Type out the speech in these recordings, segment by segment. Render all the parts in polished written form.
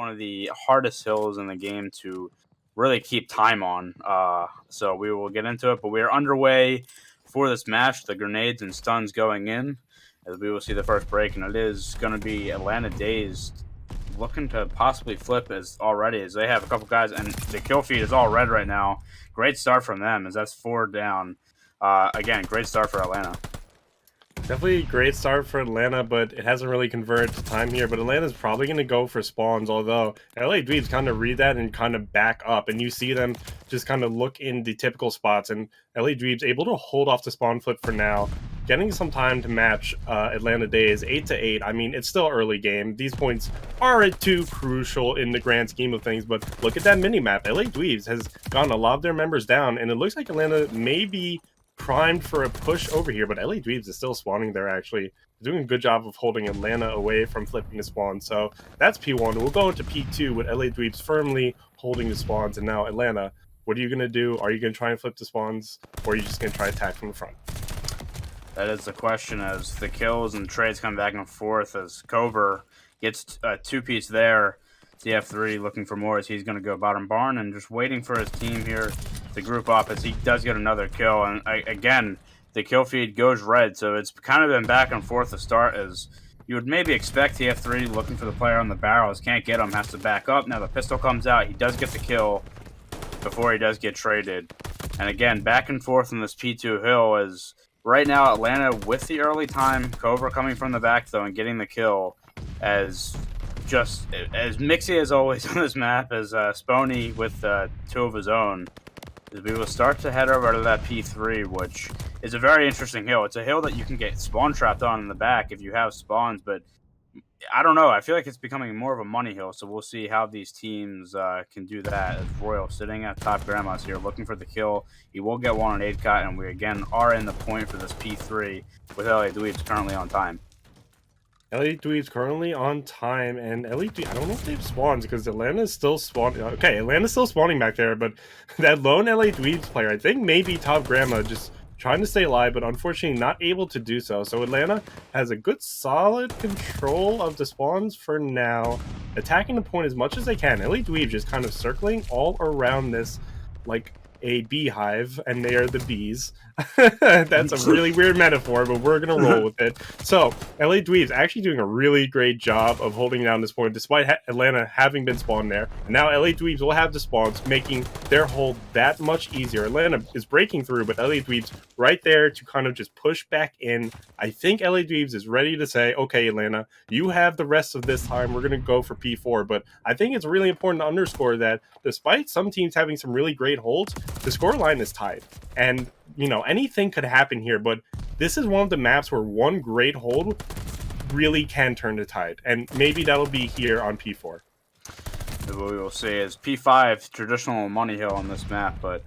one of the hardest hills in the game to really keep time on. So we will get into it, but we are underway for this match. The grenades and stuns going in, as we will see the first break, and it is going to be Atlanta Dazed looking to possibly flip as they have a couple guys, and the kill feed is all red right now. Great start from them, as that's 4 down. Again, great start for Atlanta. Definitely a great start for Atlanta, but it hasn't really converted to time here. But Atlanta's probably going to go for spawns, although LA Dweebs kind of read that and kind of back up. And you see them just kind of look in the typical spots. And LA Dweebs able to hold off the spawn flip for now, getting some time to match Atlanta Dazed 8-8. I mean, it's still early game. These points aren't too crucial in the grand scheme of things. But look at that mini-map. LA Dweebs has gotten a lot of their members down, and it looks like Atlanta may be primed for a push over here, but LA Dweebs is still spawning there, actually. Doing a good job of holding Atlanta away from flipping the spawn. So that's P1. We'll go into P2 with LA Dweebs firmly holding the spawns. And now Atlanta, what are you going to do? Are you going to try and flip the spawns, or are you just going to try to attack from the front? That is the question, as the kills and trades come back and forth, as Cover gets a 2-piece there. CF3 looking for more, as he's going to go bottom barn and just waiting for his team here to group up, as he does get another kill. And again, the kill feed goes red, so it's kind of been back and forth to start, as you would maybe expect. TF3 looking for the player on the barrels, can't get him, has to back up. Now the pistol comes out, he does get the kill before he does get traded. And again, back and forth on this P2 hill, as right now Atlanta with the early time, Cobra coming from the back though and getting the kill, as just as mixy as always on this map, as Spony with 2 of his own. As we will start to head over to that P3, which is a very interesting hill. It's a hill that you can get spawn trapped on in the back if you have spawns, but I don't know. I feel like it's becoming more of a money hill, so we'll see how these teams can do that. As Royal sitting at top grandma's here looking for the kill. He will get one on 8-cut, and we again are in the point for this P3 with LA Dweebs currently on time. LA Dweebs currently on time, and LA Dweebs, I don't know if they've spawned, because Atlanta's still spawning. Okay, Atlanta's still spawning back there, but that lone LA Dweebs player, I think maybe Top Grandma, just trying to stay alive, but unfortunately not able to do so. So Atlanta has a good solid control of the spawns for now, attacking the point as much as they can. LA Dweebs just kind of circling all around this like a beehive, and they are the bees. That's a really weird metaphor, but we're gonna roll with it. So LA Dweebs actually doing a really great job of holding down this point, despite Atlanta having been spawned there. And now LA Dweebs will have the spawns, making their hold that much easier. Atlanta is breaking through, but LA Dweebs right there to kind of just push back in. I think LA Dweebs is ready to say, okay, Atlanta, you have the rest of this time. We're gonna go for P4. But I think it's really important to underscore that despite some teams having some really great holds, the scoreline is tied. And you know, anything could happen here, but this is one of the maps where one great hold really can turn the tide, and maybe that'll be here on P4. What we will see is P5, traditional money hill on this map, but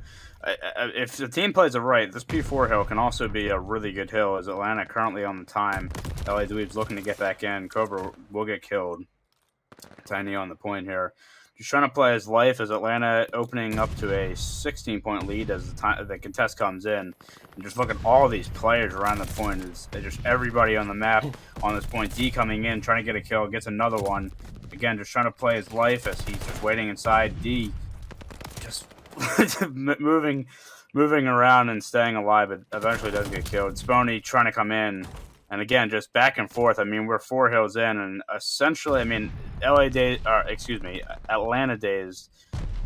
if the team plays it right, this P4 hill can also be a really good hill, as Atlanta currently on the time. LA Dweebs looking to get back in. Cobra will get killed. Tiny on the point here. Just trying to play his life, as Atlanta opening up to a 16-point lead as the contest comes in. And just look at all these players around the point. It's just everybody on the map on this point. D coming in, trying to get a kill, gets another one. Again, just trying to play his life as he's just waiting inside. D just moving around and staying alive, but eventually does get killed. Spony trying to come in. And again, just back and forth. I mean, we're 4 hills in, and essentially, I mean, Atlanta Dazed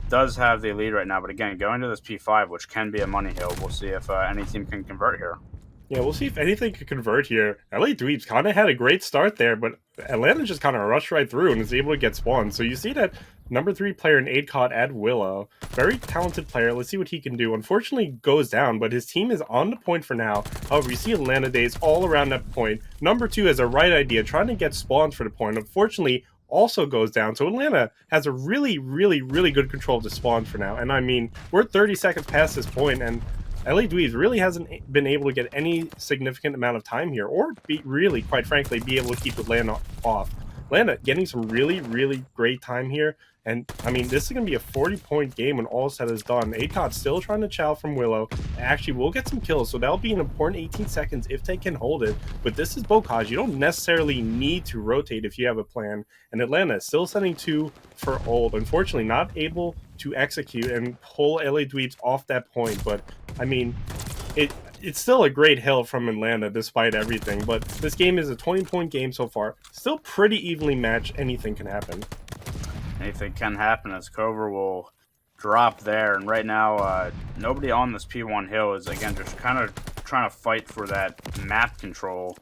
does have the lead right now. But again, going to this P5, which can be a money hill, we'll see if any team can convert here. Yeah, we'll see if anything can convert here. LA Dweebs kind of had a great start there, but Atlanta just kind of rushed right through and is able to get spawned. So you see that number 3 player in 8-caught at Willow, very talented player. Let's see what he can do. Unfortunately, goes down, but his team is on the point for now. However, you see Atlanta Dazed all around that point. Number 2 has a right idea, trying to get spawns for the point. Unfortunately, also goes down. So Atlanta has a really, really, really good control of the spawns for now. And I mean, we're 30 seconds past this point, and LA Dweebs really hasn't been able to get any significant amount of time here, or really, quite frankly, be able to keep Atlanta off. Atlanta getting some really, really great time here, And I mean, this is going to be a 40-point game when all said is done. ATOT's still trying to chow from Willow. Actually, we'll get some kills, so that'll be an important 18 seconds if they can hold it. But this is Bocage. You don't necessarily need to rotate if you have a plan. And Atlanta is still sending 2 for ult. Unfortunately, not able to execute and pull LA Dweebs off that point. But I mean, it's still a great hill from Atlanta despite everything. But this game is a 20-point game so far. Still pretty evenly matched. Anything can happen. Anything can happen as Cover will drop there. And right now, nobody on this P1 hill is, again, just kind of trying to fight for that map control,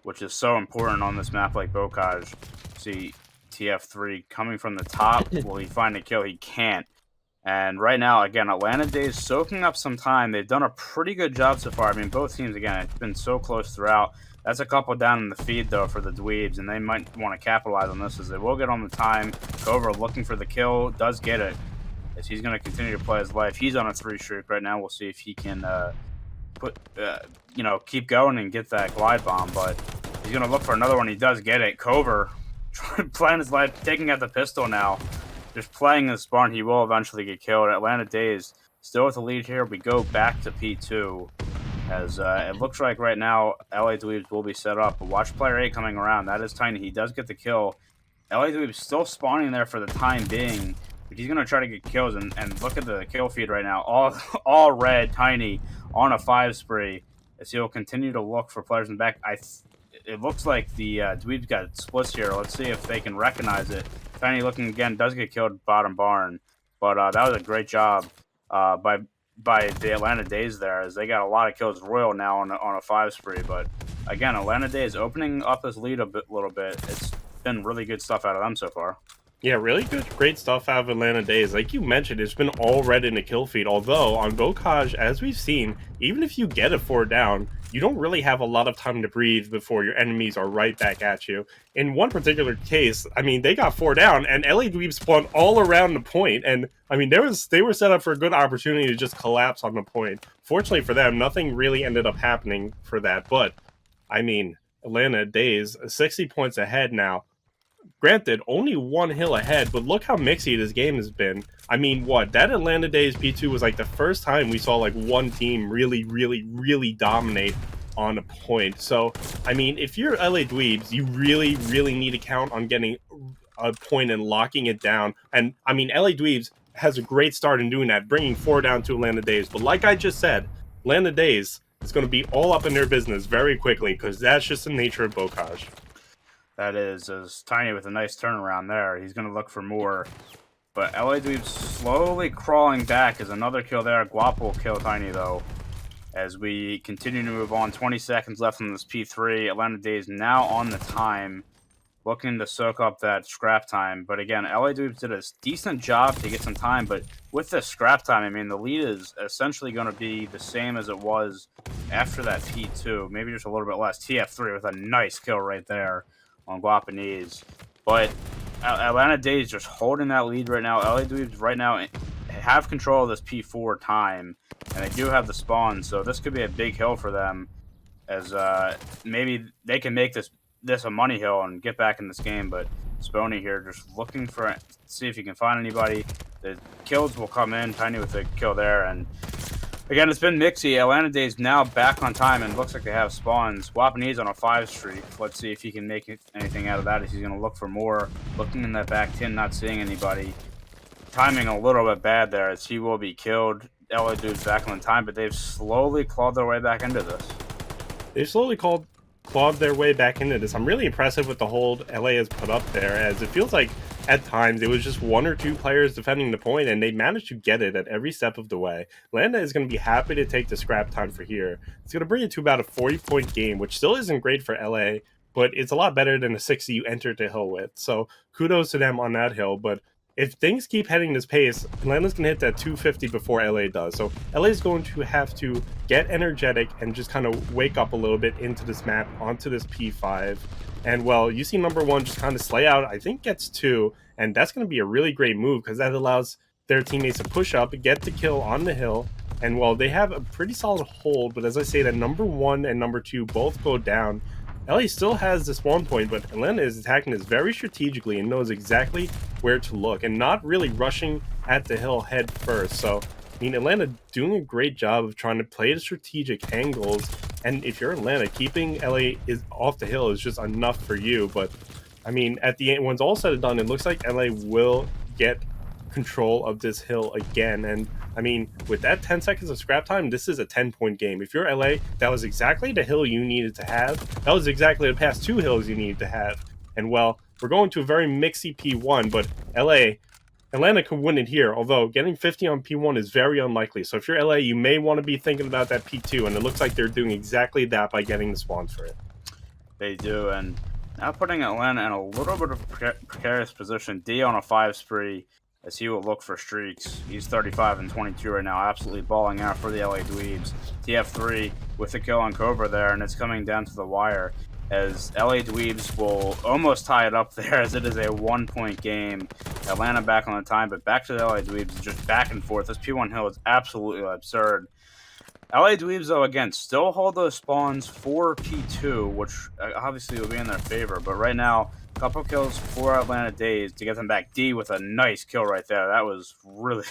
which is so important on this map like Bocage. See TF3 coming from the top. Will he find a kill? He can't. And right now, again, Atlanta Dazed soaking up some time. They've done a pretty good job so far. I mean, both teams, again, it's been so close throughout. That's a couple down in the feed, though, for the Dweebs, and they might want to capitalize on this as they will get on the time. Cobra looking for the kill, does get it, as he's going to continue to play his life. He's on a 3 streak right now. We'll see if he can keep going and get that glide bomb, but he's going to look for another one. He does get it. Cobra playing his life, taking out the pistol now. Just playing this spawn, he will eventually get killed. Atlanta Dazed still with the lead here. We go back to P2. As it looks like right now, LA Dweebs will be set up. But watch player A coming around. That is Tiny. He does get the kill. LA Dweebs still spawning there for the time being. But he's going to try to get kills. And look at the kill feed right now. All red, Tiny on a 5 spree. As he'll continue to look for players in the back. It looks like the Dweebs got splits here. Let's see if they can recognize it. Tiny looking again, does get killed bottom barn. But that was a great job by the Atlanta Dazed there, as they got a lot of kills. Royal now on a 5 spree, but again, Atlanta Dazed opening up this lead a little bit. It's been really good stuff out of them so far. Yeah, really good, great stuff out of Atlanta Dazed. Like you mentioned, it's been all red in the kill feed. Although on Bocage, as we've seen, even if you get a 4 down, you don't really have a lot of time to breathe before your enemies are right back at you. In one particular case, I mean, they got 4 down, and LA Dweebs spawned all around the point, and I mean, they were set up for a good opportunity to just collapse on the point. Fortunately for them, nothing really ended up happening for that, but I mean, Atlanta Dazed 60 points ahead now. Granted, only 1 hill ahead, but look how mixy this game has been. I mean, that Atlanta Dazed P2 was like the first time we saw like one team really dominate on a point. So, I mean, if you're LA Dweebs, you really need to count on getting a point and locking it down. And, I mean, LA Dweebs has a great start in doing that, bringing 4 down to Atlanta Dazed. But like I just said, Atlanta Dazed is going to be all up in their business very quickly, because that's just the nature of Bocage. That is Tiny with a nice turnaround there. He's going to look for more. But LA Dweebs slowly crawling back as another kill there. Guapo will kill Tiny, though. As we continue to move on. 20 seconds left on this P3. Atlanta Dazed now on the time. Looking to soak up that scrap time. But again, LA Dweebs did a decent job to get some time. But with the scrap time, I mean, the lead is essentially going to be the same as it was after that P2. Maybe just a little bit less. TF3 with a nice kill right there on Guapanese. But Atlanta Dazed just holding that lead right now. LA Dweebs right now have control of this P4 time, and they do have the spawn, so this could be a big hill for them, as maybe they can make this a money hill and get back in this game. But Spony here just looking for, see if he can find anybody. The kills will come in. Tiny with the kill there, and again, it's been mixy. Atlanta Dazed now back on time, and looks like they have spawns. Wapanese on a 5 streak. Let's see if he can make anything out of that, as he's going to look for more. Looking in that back tin, not seeing anybody. Timing a little bit bad there, as he will be killed. LA Dweebs back on time, but they've slowly clawed their way back into this. They've slowly clawed their way back into this. I'm really impressive with the hold LA has put up there, as it feels like at times it was just 1 or 2 players defending the point, and they managed to get it at every step of the way. Atlanta is going to be happy to take the scrap time for here. It's going to bring it to about a 40-point game, which still isn't great for LA, but it's a lot better than the 60 you entered the hill with. So kudos to them on that hill. But if things keep heading this pace, Atlanta's going to hit that 250 before LA does. So LA is going to have to get energetic and just kind of wake up a little bit into this map, onto this P5. And, well, you see number 1 just kind of slay out, I think gets 2, and that's going to be a really great move, because that allows their teammates to push up, get the kill on the hill, and, well, they have a pretty solid hold, but as I say, that number 1 and number 2 both go down. LA still has the spawn point, but Atlanta is attacking this very strategically and knows exactly where to look and not really rushing at the hill head first. So, I mean, Atlanta doing a great job of trying to play the strategic angles. And if you're Atlanta, keeping LA is off the hill is just enough for you. But I mean, at the end, when it's all said and done, it looks like LA will get control of this hill again. And I mean, with that 10 seconds of scrap time, this is a 10-point game. If you're LA, that was exactly the hill you needed to have. That was exactly the past 2 hills you needed to have. And well, we're going to a very mixy P1, but Atlanta could win it here, although getting 50 on P1 is very unlikely. So if you're LA, you may want to be thinking about that P2, and it looks like they're doing exactly that by getting the spawns for it. They do, and now putting Atlanta in a little bit of a precarious position. D on a 5 spree as he will look for streaks. He's 35 and 22 right now, absolutely balling out for the LA Dweebs. TF3 with the kill on Cobra there, and it's coming down to the wire as LA Dweebs will almost tie it up there as it is a 1-point game. Atlanta back on the time, but back to the LA Dweebs, just back and forth. This P1 hill is absolutely absurd. LA Dweebs, though, again, still hold those spawns for P2, which obviously will be in their favor. But right now, a couple kills for Atlanta Dazed to get them back. D with a nice kill right there. That was really,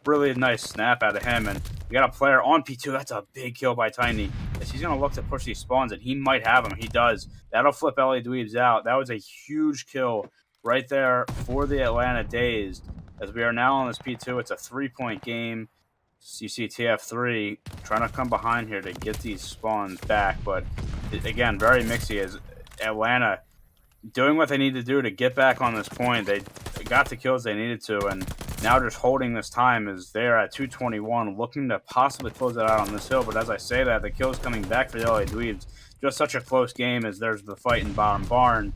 really nice snap out of him. And we got a player on P2. That's a big kill by Tiny. As he's going to look to push these spawns, and he might have them. He does. That'll flip LA Dweebs out. That was a huge kill right there for the Atlanta Dazed. As we are now on this P2, it's a 3-point game. You see TF3 trying to come behind here to get these spawns back, but again, very mixy as Atlanta doing what they need to do to get back on this point. They got the kills they needed to, and now just holding this time as they're at 221, looking to possibly close it out on this hill. But as I say that, the kills coming back for the LA Dweebs. Just such a close game as there's the fight in bottom barn.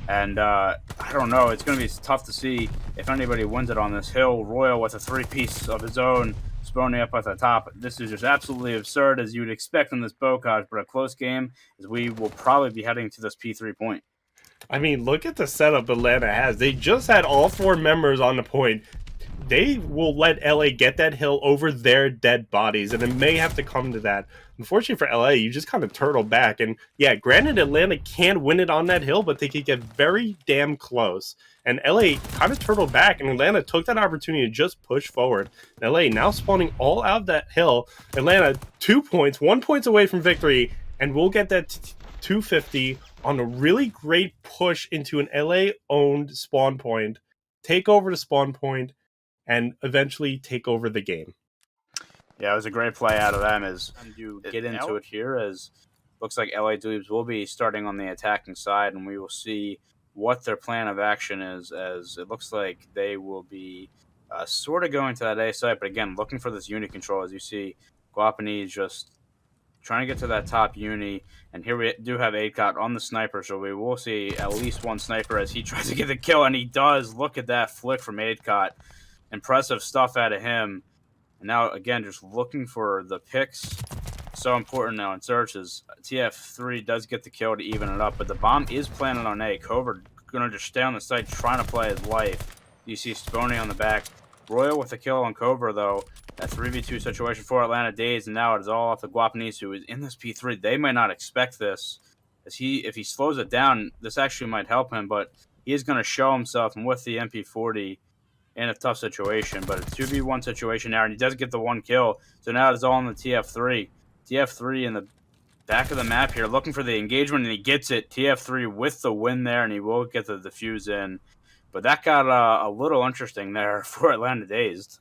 And I don't know, it's going to be tough to see if anybody wins it on this hill. Royal with a 3-piece of his own, spawning up at the top. This is just absolutely absurd as you would expect in this Bocage, but a close game as we will probably be heading to this P3 point. I mean, look at the setup Atlanta has. They just had all 4 members on the point. They will let LA get that hill over their dead bodies, and it may have to come to that. Unfortunately for LA, you just kind of turtle back. And yeah, granted, Atlanta can win it on that hill, but they could get very damn close. And LA kind of turtled back, and Atlanta took that opportunity to just push forward. And LA now spawning all out of that hill. Atlanta 2 points, 1 point away from victory, and we'll get that 250 on a really great push into an LA-owned spawn point, take over the spawn point, and eventually take over the game. Yeah, it was a great play out of them as you get into it here as looks like LA Dweebs will be starting on the attacking side, and we will see what their plan of action is as it looks like they will be sort of going to that A site, but again, looking for this uni control as you see Guapani just trying to get to that top uni, and here we do have Adcott on the sniper, so we will see at least one sniper as he tries to get the kill, and he does. Look at that flick from Adcott. Impressive stuff out of him. And now, again, just looking for the picks. So important now in searches. TF3 does get the kill to even it up, but the bomb is planted on A. Covert going to just stay on the site trying to play his life. You see Sponey on the back. Royal with the kill on Covert, though. That 3v2 situation for Atlanta Dazed, and now it is all off the Guapanese, who is in this P3. They might not expect this. As if he slows it down, this actually might help him, but he is going to show himself, and with the MP40 in a tough situation, but a 2v1 situation now, and he does get the 1 kill, so now it's all on the TF3. TF3 in the back of the map here, looking for the engagement, and he gets it. TF3 with the win there, and he will get the defuse in. But that got a little interesting there for Atlanta Dazed.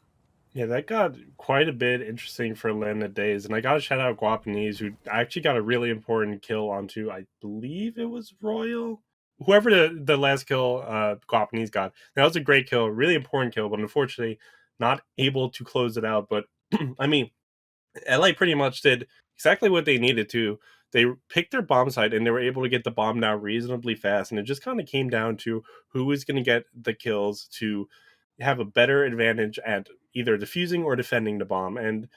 Yeah, that got quite a bit interesting for Atlanta Dazed, and I got to shout out Guapanese, who actually got a really important kill onto, I believe it was Royal? Whoever the last kill Guapanese got. That was a great kill, really important kill, but unfortunately not able to close it out. But, I mean, LA pretty much did exactly what they needed to. They picked their bomb site, and they were able to get the bomb down reasonably fast, and it just kind of came down to who was going to get the kills to have a better advantage at either defusing or defending the bomb. And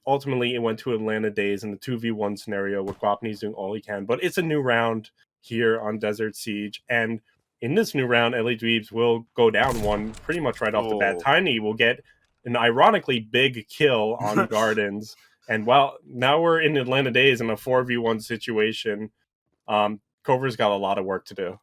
ultimately, it went to Atlanta Dazed in the 2v1 scenario with Guapanese doing all he can. But it's a new round here on Desert Siege, and in this new round, LA Dweebs will go down 1 pretty much right off the bat. Tiny will get an ironically big kill on Gardens, and well, now we're in Atlanta Dazed in a 4v1 situation. Cover's got a lot of work to do.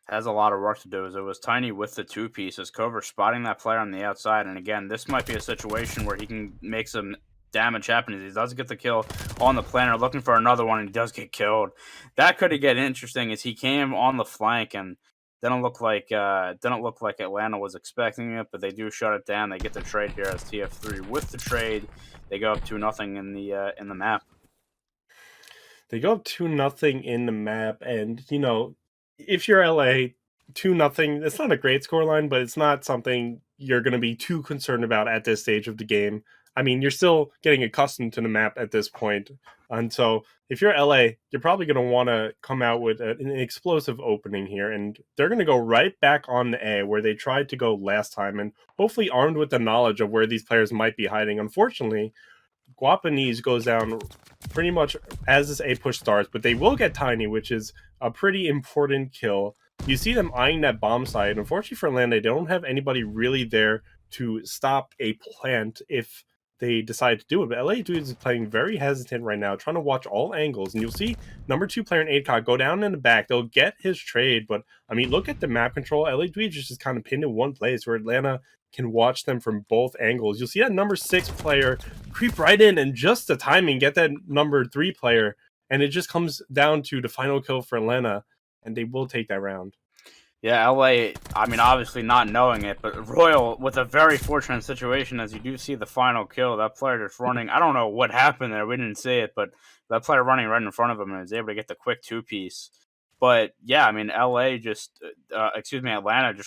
Has a lot of work to do. As it was Tiny with the two pieces, Cover spotting that player on the outside, and again, this might be a situation where he can make some damage happen. He does get the kill on the planner, looking for another one, and he does get killed. That could get interesting as he came on the flank and didn't look like Atlanta was expecting it, but they do shut it down. They get the trade here as TF3 with the trade. They go up 2-0 in the map. They go up 2-0 in the map, and if you're LA, 2-0, it's not a great scoreline, but it's not something you're going to be too concerned about at this stage of the game. I mean, you're still getting accustomed to the map at this point. And so if you're LA, you're probably going to want to come out with an explosive opening here. And they're going to go right back on the A where they tried to go last time, and hopefully armed with the knowledge of where these players might be hiding. Unfortunately, Guapanese goes down pretty much as this A push starts, but they will get Tiny, which is a pretty important kill. You see them eyeing that bomb site. Unfortunately for Atlanta, they don't have anybody really there to stop a plant if they decide to do it. But LA Dweebs is playing very hesitant right now, trying to watch all angles. And you'll see number 2 player in ADCOT go down in the back. They'll get his trade, but I mean, look at the map control. LA Dweebs is just kind of pinned in one place where Atlanta can watch them from both angles. You'll see that number 6 player creep right in and just the timing get that number 3 player, and it just comes down to the final kill for Atlanta, and they will take that round. Yeah, LA, I mean, obviously not knowing it, but Royal with a very fortunate situation as you do see the final kill. That player just running, I don't know what happened there. We didn't see it, but that player running right in front of him and was able to get the quick 2-piece. But yeah, I mean, Atlanta just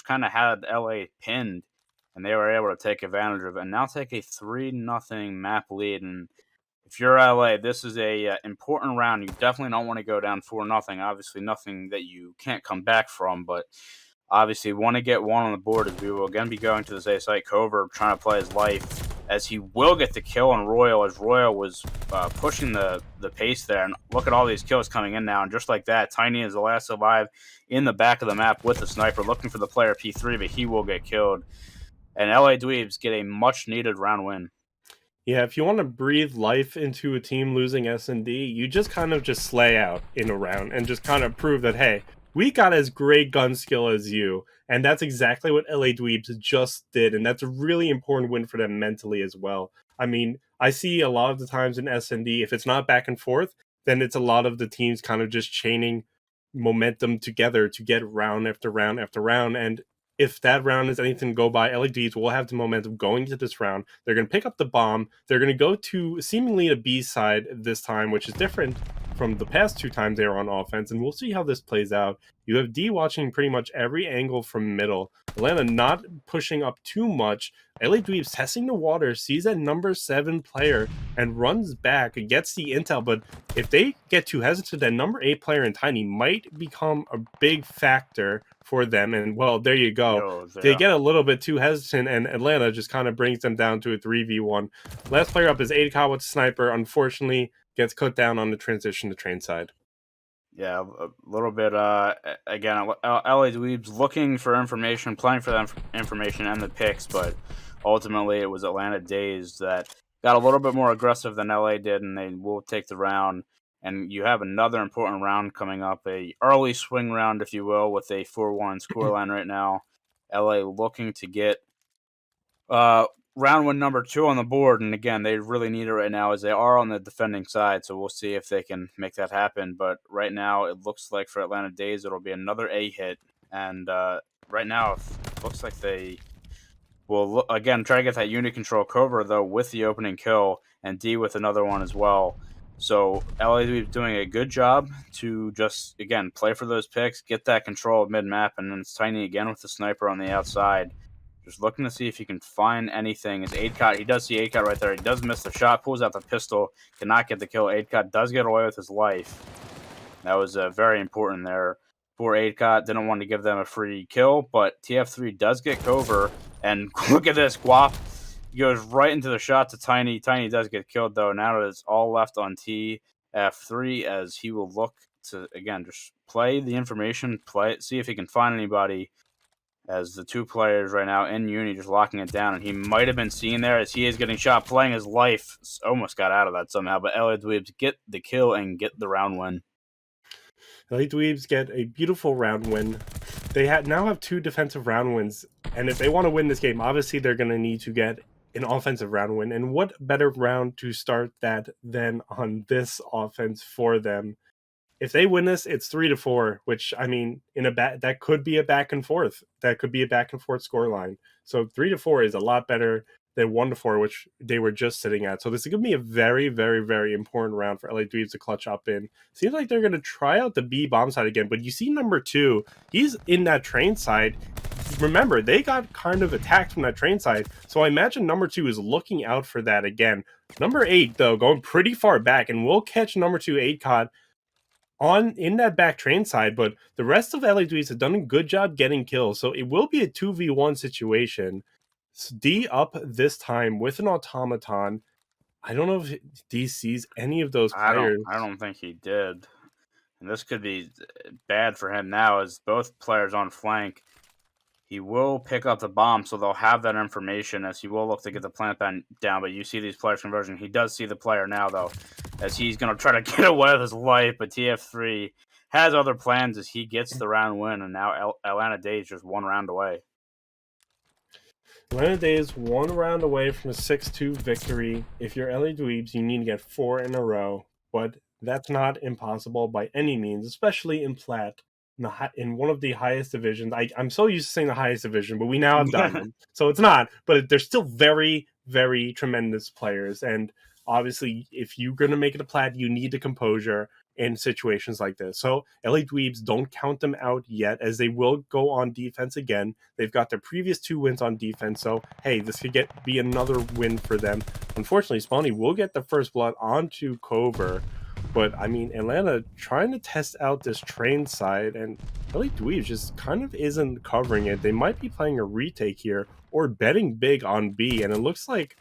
kind of had LA pinned, and they were able to take advantage of it and now take a 3-0 map lead. And if you're LA, this is a important round. You definitely don't want to go down 4-0. Obviously, nothing that you can't come back from, but obviously want to get one on the board as we will again be going to this A site. Cover trying to play his life as he will get the kill on Royal as Royal was pushing the pace there. And look at all these kills coming in now. And just like that, Tiny is the last alive in the back of the map with the sniper looking for the player P3, but he will get killed. And LA Dweebs get a much-needed round win. Yeah, if you want to breathe life into a team losing S&D, you just kind of just slay out in a round and just kind of prove that, hey, we got as great gun skill as you. And that's exactly what LA Dweebs just did. And that's a really important win for them mentally as well. I mean, I see a lot of the times in S&D, if it's not back and forth, then it's a lot of the teams kind of just chaining momentum together to get round after round after round. And if that round is anything to go by, LA Dweebs will have the momentum going into this round. They're going to pick up the bomb. They're going to go to seemingly the B side this time, which is different from the past 2 times they were on offense, and we'll see how this plays out. You have D watching pretty much every angle from middle. Atlanta not pushing up too much. LA Dweebs testing the water, sees that number 7 player, and runs back, gets the intel, but if they get too hesitant, that number 8 player in Tiny might become a big factor for them, and well, there you go. They get a little bit too hesitant, and Atlanta just kind of brings them down to a 3v1. Last player up is ADCOT with Sniper. Unfortunately, gets cut down on the transition to train side. Yeah, a little bit, again, LA Dweebs looking for information, playing for that information and the picks, but ultimately it was Atlanta Dazed that got a little bit more aggressive than LA did, and they will take the round. And you have another important round coming up, a early swing round, if you will, with a 4-1 scoreline right now. LA looking to get round win number 2 on the board. And again, they really need it right now as they are on the defending side. So we'll see if they can make that happen. But right now, it looks like for Atlanta Dazed, it'll be another A hit. And right now, it looks like they will, again, try to get that unit control cover, though, with the opening kill, and D with another one as well. So LA doing a good job to just, again, play for those picks, get that control of mid-map, and then it's Tiny again with the sniper on the outside. Just looking to see if he can find anything. It's ADCOT. He does see ADCOT right there. He does miss the shot, pulls out the pistol, cannot get the kill. ADCOT does get away with his life. That was very important there for ADCOT. Didn't want to give them a free kill, but TF3 does get cover. And look at this, Guap. He goes right into the shot to Tiny. Tiny does get killed, though. Now it's all left on TF3 as he will look to, again, just play the information, see if he can find anybody, as the 2 players right now in Uni just locking it down. And he might have been seen there as he is getting shot, playing his life. Almost got out of that somehow, but LA Dweebs get the kill and get the round win. LA Dweebs get a beautiful round win. They now have 2 defensive round wins, and if they want to win this game, obviously they're going to need to get an offensive round win. And what better round to start that than on this offense for them? If they win this, it's 3-4, which I mean, that could be a back and forth. That could be a back and forth scoreline. So 3-4 is a lot better than 1-4, which they were just sitting at. So this is gonna be a very, very, very important round for LA Dweebs to clutch up in. Seems like they're gonna try out the B bomb side again, but you see number 2, he's in that train side. Remember, they got kind of attacked from that train side, so I imagine number 2 is looking out for that again. Number 8, though, going pretty far back, and we'll catch number 2 8 caught in that back train side, but the rest of LA Dweebs have done a good job getting kills, so it will be a 2v1 situation. D up this time with an automaton. I don't know if D sees any of those players. I don't think he did. And this could be bad for him now as both players on flank. He will pick up the bomb, so they'll have that information as he will look to get the plant down. But you see these players converging. He does see the player now, though, as he's going to try to get away with his life. But TF3 has other plans as he gets the round win, and now Atlanta Dazed just 1 round away. Atlanta Dazed 1 round away from a 6-2 victory. If you're LA Dweebs, you need to get 4 in a row, but that's not impossible by any means, especially in Plat. In one of the highest divisions. I'm so used to saying the highest division, but we now have Diamond. So it's not, but they're still very, very tremendous players. And obviously, if you're going to make it a Plat, you need the composure in situations like this. So LA Dweebs, don't count them out yet, as they will go on defense again. They've got their previous 2 wins on defense, so hey, this could be another win for them. Unfortunately, Spawny will get the first blood onto Cover. But, I mean, Atlanta trying to test out this train side, and LA Dweebs just kind of isn't covering it. They might be playing a retake here, or betting big on B, and it looks like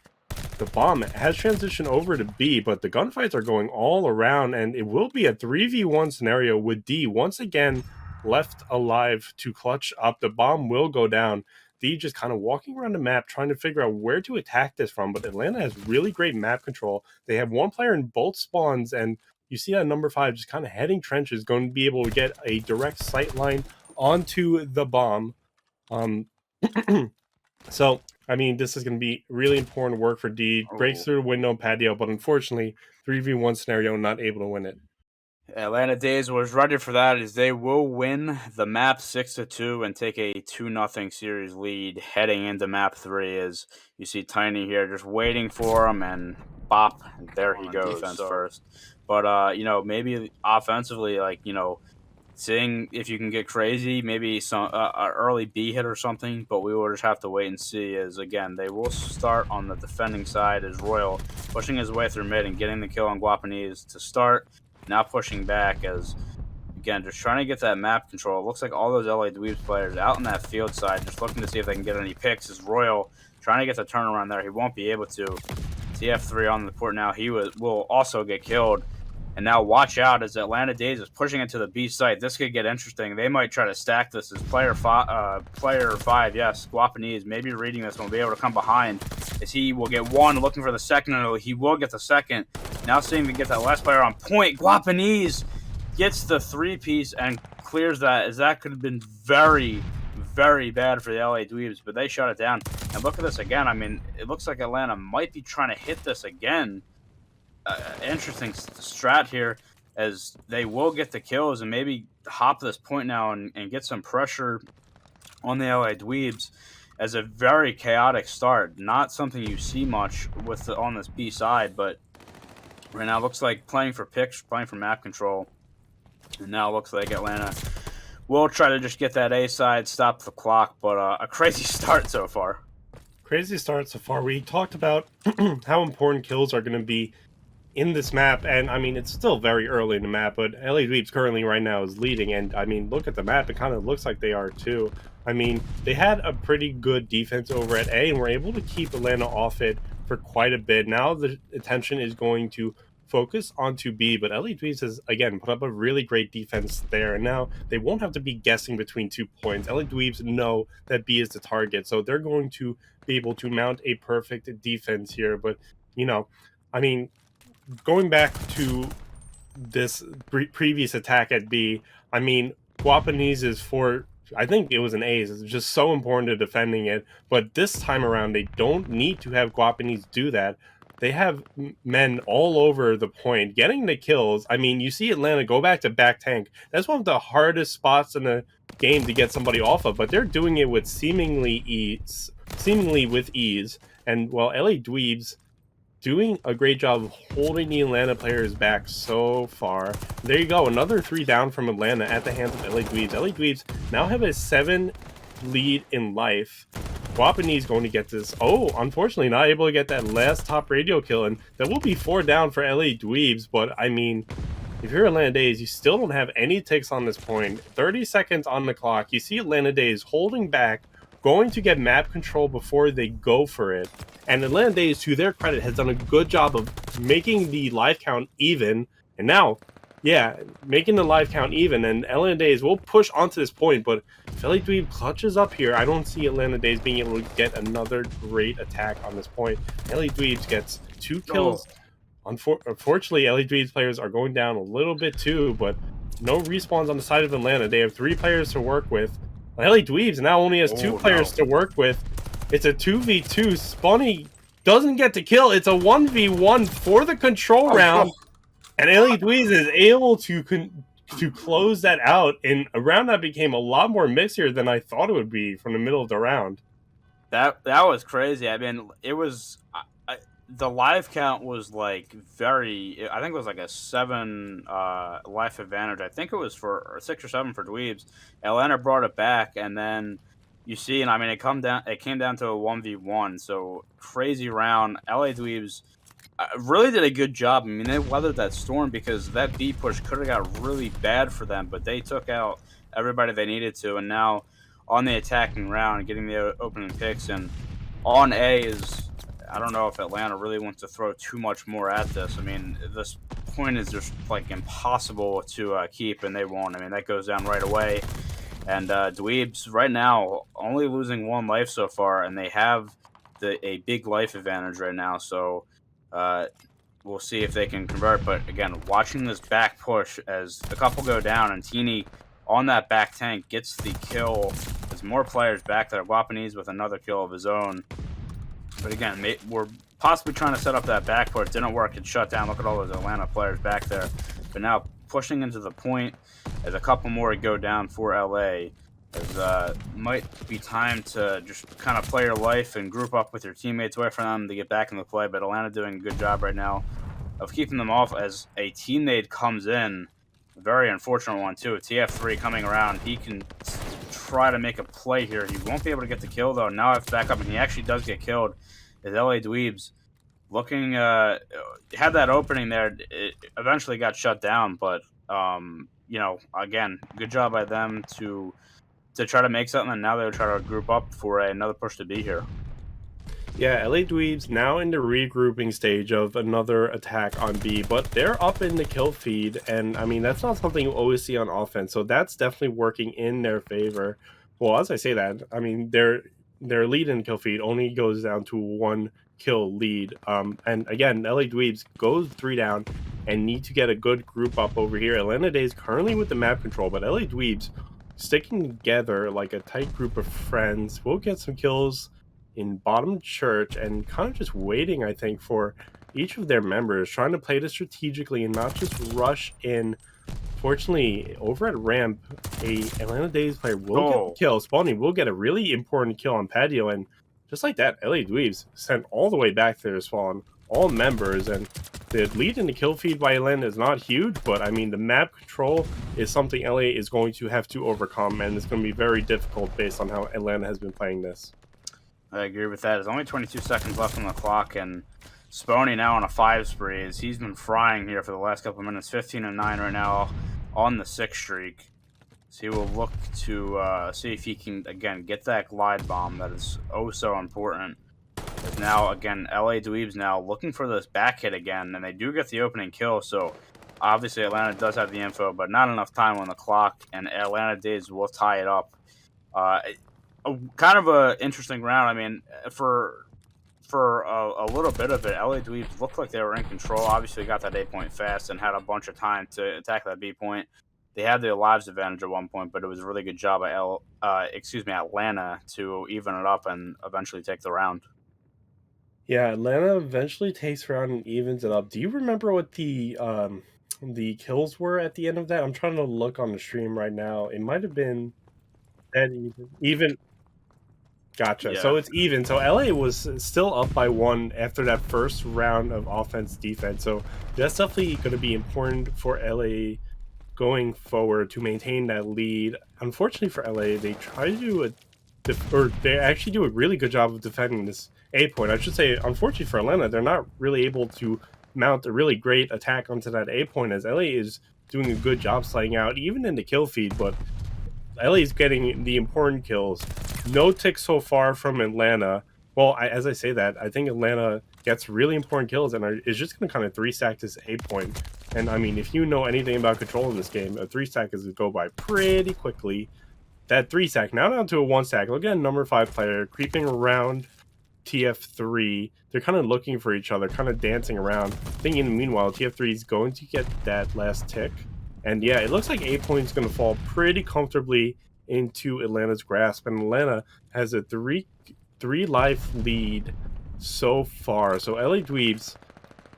the bomb has transitioned over to B, but the gunfights are going all around, and it will be a 3v1 scenario with D once again left alive to clutch up. The bomb will go down. D just kind of walking around the map trying to figure out where to attack this from, but Atlanta has really great map control. They have 1 player in both spawns, and you see that number 5 just kind of heading trenches, going to be able to get a direct sight line onto the bomb. So, I mean, this is going to be really important work for D. Breaks through the window patio, but unfortunately, 3v1 scenario, not able to win it. Atlanta Dazed was ready for that as they will win the map 6-2 and take a 2-0 series lead heading into map 3 as you see Tiny here just waiting for him, and bop, there he goes defense first. But, you know, maybe offensively, like, you know, seeing if you can get crazy, maybe some early B hit or something, but we will just have to wait and see as, again, they will start on the defending side as Royal pushing his way through mid and getting the kill on Guapanese to start. Now pushing back as, again, just trying to get that map control. It looks like all those LA Dweebs players out in that field side just looking to see if they can get any picks as Royal trying to get the turnaround there. He won't be able to. TF3 on the port now. He will also get killed. And now watch out as Atlanta Dazed is pushing into the B site. This could get interesting. They might try to stack this as player 5, yes, Guapanese, maybe reading this one, will be able to come behind as he will get 1, looking for the second, and he will get the second. Now seeing to get that last player on point. Guapanese gets the 3-piece and clears that, as that could have been very, very bad for the LA Dweebs, but they shut it down. And look at this again. I mean, it looks like Atlanta might be trying to hit this again. Interesting strat here as they will get the kills and maybe hop this point now and get some pressure on the LA Dweebs as a very chaotic start. Not something you see much with on this B side, but right now looks like playing for picks, playing for map control. And now looks like Atlanta will try to just get that A side, stop the clock, but a crazy start so far. Crazy start so far. We talked about how important kills are going to be in this map, and I mean, it's still very early in the map, but LA Dweebs currently right now is leading, and I mean, look at the map, it kind of looks like they are too. I mean, they had a pretty good defense over at A, and were able to keep Atlanta off it for quite a bit. Now the attention is going to focus onto B, but LA Dweebs has, again, put up a really great defense there, and now they won't have to be guessing between 2 points. LA Dweebs know that B is the target, so they're going to be able to mount a perfect defense here, but, you know, I mean, going back to this previous attack at B. I mean, Guapanese is for, I think it was an ace. It's just so important to defending it. But this time around, they don't need to have Guapanese do that. They have men all over the point getting the kills. I mean, you see Atlanta go back to back tank. That's one of the hardest spots in the game to get somebody off of, but they're doing it with seemingly with ease. And well, LA Dweebs doing a great job of holding the Atlanta players back so far. There you go, another 3 down from Atlanta at the hands of LA Dweebs. LA Dweebs now have a 7 lead in life. Guapani's going to get this. Oh, unfortunately, not able to get that last top radio kill, and that will be 4 down for LA Dweebs. But I mean, if you're Atlanta Dazed, you still don't have any ticks on this point. 30 seconds on the clock. You see Atlanta Dazed holding back, going to get map control before they go for it. And Atlanta Dazed, to their credit, has done a good job of making the live count even. And now, yeah, making the live count even. And Atlanta Dazed will push onto this point, but if LA Dweeb clutches up here, I don't see Atlanta Dazed being able to get another great attack on this point. LA Dweeb gets 2 kills. Unfortunately, LA Dweebs players are going down a little bit too, but no respawns on the side of Atlanta. They have 3 players to work with. LA Dweebs now only has 2 players to work with. It's a 2v2. Spunny doesn't get to kill. It's a 1v1 for the control round. And LA Dweebs is able to close that out in a round that became a lot more messier than I thought it would be from the middle of the round. That was crazy. I mean, it was the live count was like very. I think it was like a 7 life advantage. I think it was for 6 or 7 for Dweebs. Atlanta brought it back, and then you see, and I mean, it came down to a 1v1. So crazy round. LA Dweebs really did a good job. I mean, they weathered that storm because that B push could have got really bad for them, but they took out everybody they needed to, and now on the attacking round, getting the opening picks, and on A is, I don't know if Atlanta really wants to throw too much more at this. I mean, this point is just like impossible to keep, and they won't. I mean, that goes down right away. And Dweebs right now only losing 1 life so far, and they have a big life advantage right now. So we'll see if they can convert. But again, watching this back push as a couple go down, and Teeny on that back tank gets the kill. There's more players back there. Guapanese with another kill of his own. But again, we're possibly trying to set up that back push. Didn't work. It shut down. Look at all those Atlanta players back there. But now pushing into the point as a couple more go down for LA. As might be time to just kind of play your life and group up with your teammates, wait for them to get back in the play. But Atlanta doing a good job right now of keeping them off as a teammate comes in. A very unfortunate one too. TF3 coming around. He can try to make a play here. He won't be able to get the kill though. Now I have to back up, and he actually does get killed. As LA Dweebs looking had that opening there. It eventually got shut down, but you know, again, good job by them to try to make something, and now they'll try to group up for another push to be here. Yeah, LA Dweebs now in the regrouping stage of another attack on B, but they're up in the kill feed, and I mean, that's not something you always see on offense, so that's definitely working in their favor. Well, as I say that, I mean, their lead in kill feed only goes down to 1 kill lead. And again, LA Dweebs goes 3 down and need to get a good group up over here. Atlanta Dazed currently with the map control, but LA Dweebs sticking together like a tight group of friends will get some kills in bottom church, and kind of just waiting, I think, for each of their members, trying to play this strategically and not just rush in. Fortunately, over at ramp, a Atlanta Dazed player will get the kill. Spawny will get a really important kill on patio, and just like that, LA Dweebs sent all the way back there to spawn all members, and the lead in the kill feed by Atlanta is not huge, but I mean, the map control is something LA is going to have to overcome, and it's going to be very difficult based on how Atlanta has been playing this. I agree with that. There's only 22 seconds left on the clock, and Spony now on a 5 spree. As he's been frying here for the last couple of minutes. 15-9 right now on the 6 streak. So he will look to see if he can, again, get that glide bomb that is oh so important. As now, again, LA Dweebs now looking for this back hit again, and they do get the opening kill, so obviously Atlanta does have the info, but not enough time on the clock, and Atlanta Dazed will tie it up. Kind of a interesting round. I mean, for for a little bit of it, LA Dweebs looked like they were in control. Obviously, got that A point fast and had a bunch of time to attack that B point. They had the lives advantage at one point, but it was a really good job by Atlanta to even it up and eventually take the round. Yeah, Atlanta eventually takes around and evens it up. Do you remember what the kills were at the end of that? I'm trying to look on the stream right now. It might have been that even. Gotcha. Yeah. So it's even. So LA was still up by one after that first round of offense defense. So that's definitely going to be important for LA going forward to maintain that lead. Unfortunately for LA, they try to do or they actually do a really good job of defending this A point. I should say, unfortunately for Atlanta, they're not really able to mount a really great attack onto that A point as LA is doing a good job slaying out, even in the kill feed. But LA is getting the important kills. No ticks so far from Atlanta. Well, as I say that, I think Atlanta gets really important kills and is just going to kind of three-stack this A point. And I mean, if you know anything about control in this game, a three-stack is going to go by pretty quickly. That three-stack now down to a one-stack. Look at number 5 player creeping around TF3. They're kind of looking for each other, kind of dancing around. Thinking, meanwhile, TF3 is going to get that last tick. And yeah, it looks like A point is going to fall pretty comfortably into Atlanta's grasp, and Atlanta has a three life lead so far. So LA Dweebs,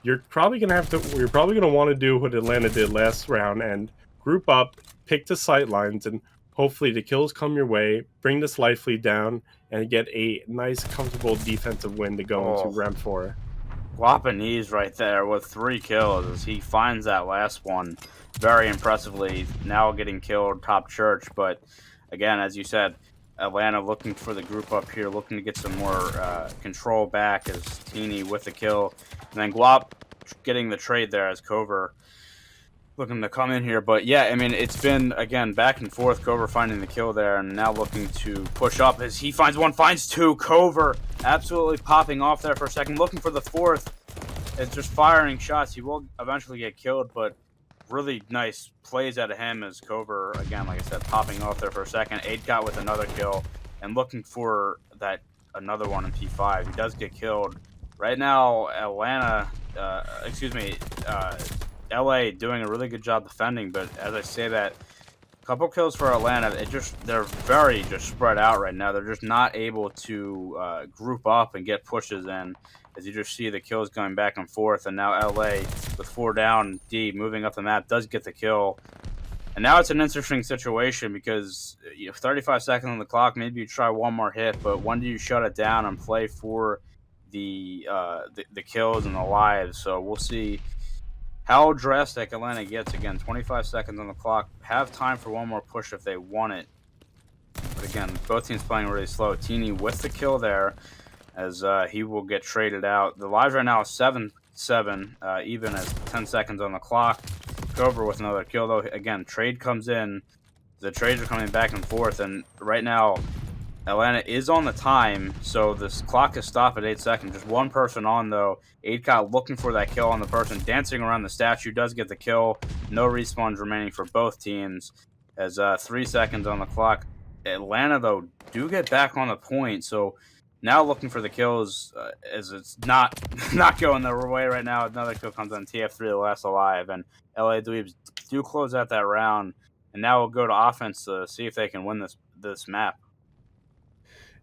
you're probably gonna want to do what Atlanta did last round and group up, pick the sight lines, and hopefully the kills come your way, bring this life lead down, and get a nice, comfortable defensive win to go into round 4. Guapanese right there with 3 kills as he finds that last one very impressively. Now getting killed top church, but again, as you said, Atlanta looking for the group up here, looking to get some more control back as Teeny with the kill. And then Guap getting the trade there as Cover looking to come in here. But yeah, I mean, it's been, again, back and forth. Cover finding the kill there and now looking to push up as he finds one, finds 2. Cover absolutely popping off there for a second, looking for the 4th. It's just firing shots. He will eventually get killed, but really nice plays out of him as Cover, again, like I said, popping off there for a second. 8 got with another kill and looking for that another one in P5. He does get killed. Right now, LA doing a really good job defending, but as I say that, a couple kills for Atlanta, they're very just spread out right now. They're just not able to group up and get pushes in. As you just see the kills going back and forth, and now LA with 4 down, D moving up the map does get the kill. And now it's an interesting situation because 35 seconds on the clock, maybe you try one more hit, but when do you shut it down and play for the kills and the lives? So we'll see how drastic Atlanta gets. Again, 25 seconds on the clock, have time for one more push if they want it. But again, both teams playing really slow. Teeny with the kill there, as he will get traded out. The lives right now is 7-7, even as 10 seconds on the clock. Cover with another kill, though. Again, trade comes in. The trades are coming back and forth, and right now, Atlanta is on the time, so this clock is stopped at 8 seconds. Just one person on, though. 8 looking for that kill on the person, dancing around the statue, does get the kill. No respawns remaining for both teams, as 3 seconds on the clock. Atlanta, though, do get back on the point, so now looking for the kills as it's not going their way right now. Another kill comes on TF3, the last alive, and LA Dweebs do close out that round. And now we'll go to offense to see if they can win this map.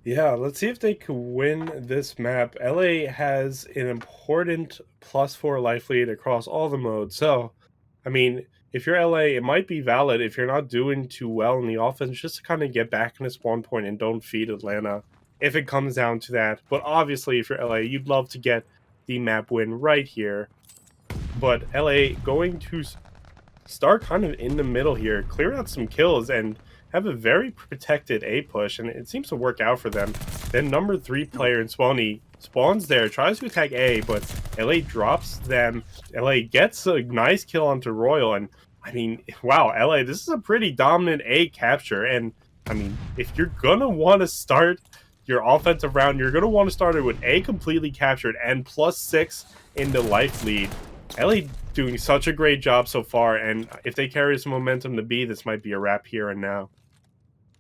Yeah, let's see if they can win this map. LA has an important +4 life lead across all the modes. So, I mean, if you're LA, it might be valid if you're not doing too well in the offense, just to kind of get back in this 1 point and don't feed Atlanta if it comes down to that. But obviously, if you're LA, you'd love to get the map win right here. But LA going to start kind of in the middle here, clear out some kills, and have a very protected A push, and it seems to work out for them. Then number 3 player in Swanee spawns there, tries to attack A, but LA drops them. LA gets a nice kill onto Royal, and I mean, wow, LA, this is a pretty dominant A capture, and I mean, if you're gonna want to start your offensive round, you're gonna want to start it with A completely captured and +6 in the life lead. LA doing such a great job so far, and if they carry some momentum to B, this might be a wrap here and now.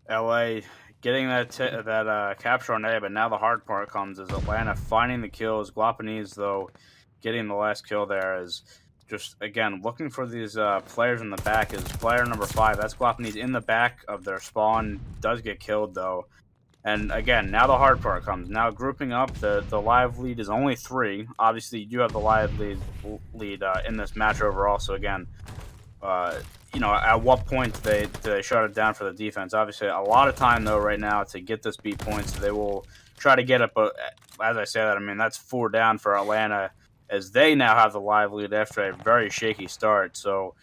LA getting that capture on A, but now the hard part comes is Atlanta finding the kills. Guapanese, though, getting the last kill there is just, again, looking for these players in the back. Is player number 5. That's Guapanese in the back of their spawn. Does get killed, though. And again, now the hard part comes. Now grouping up, the live lead is only 3. Obviously, you do have the live lead in this match overall. So again, at what point do they shut it down for the defense? Obviously, a lot of time though right now to get this B point, so they will try to get it. But as I say that, I mean that's 4 down for Atlanta, as they now have the live lead after a very shaky start. So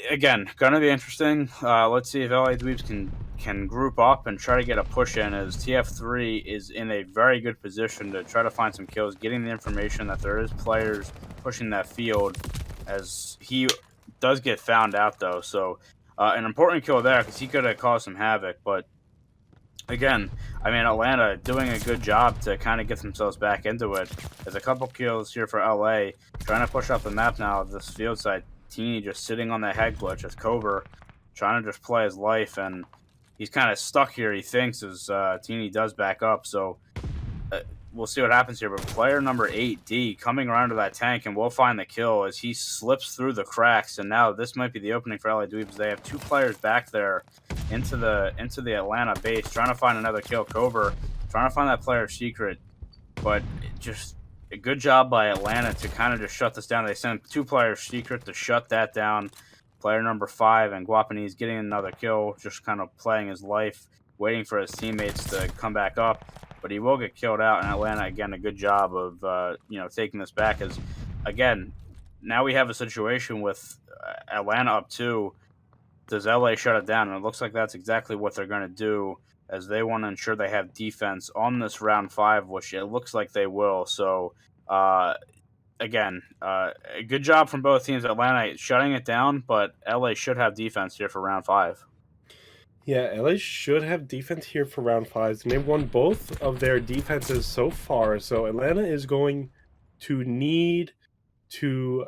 again, gonna be interesting. Let's see if LA Dweebs can group up and try to get a push in, as TF3 is in a very good position to try to find some kills, getting the information that there is players pushing that field, as he does get found out though. So an important kill there, because he could have caused some havoc. But again, I mean, Atlanta doing a good job to kind of get themselves back into it. There's a couple kills here for LA, trying to push up the map now of this field side. Teeny just sitting on the head glitch as Cover trying to just play his life, and he's kind of stuck here, he thinks, as Teeny does back up. So we'll see what happens here. But player number 8, D, coming around to that tank, and will find the kill as he slips through the cracks. And now this might be the opening for LA Dweebs. They have 2 players back there into the Atlanta base, trying to find another kill. Cover trying to find that player secret, but just a good job by Atlanta to kind of just shut this down. They sent 2 players secret to shut that down. Player number 5 and Guapanese getting another kill, just kind of playing his life, waiting for his teammates to come back up. But he will get killed out. And Atlanta, again, a good job of taking this back. As again, now we have a situation with Atlanta up 2. Does LA shut it down? And it looks like that's exactly what they're going to do, as they want to ensure they have defense on this round 5, which it looks like they will. So, again, a good job from both teams. Atlanta shutting it down, but LA should have defense here for round 5. Yeah, LA should have defense here for round 5. They've won both of their defenses so far, so Atlanta is going to need to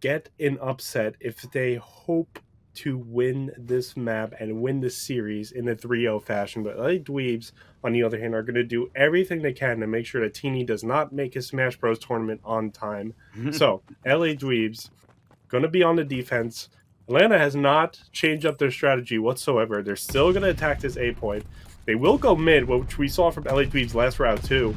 get an upset if they hope to win this map and win this series in a 3-0 fashion. But LA Dweebs, on the other hand, are going to do everything they can to make sure that Teeny does not make his Smash Bros. Tournament on time. So, LA Dweebs, going to be on the defense. Atlanta has not changed up their strategy whatsoever. They're still going to attack this A point. They will go mid, which we saw from LA Dweebs last round too.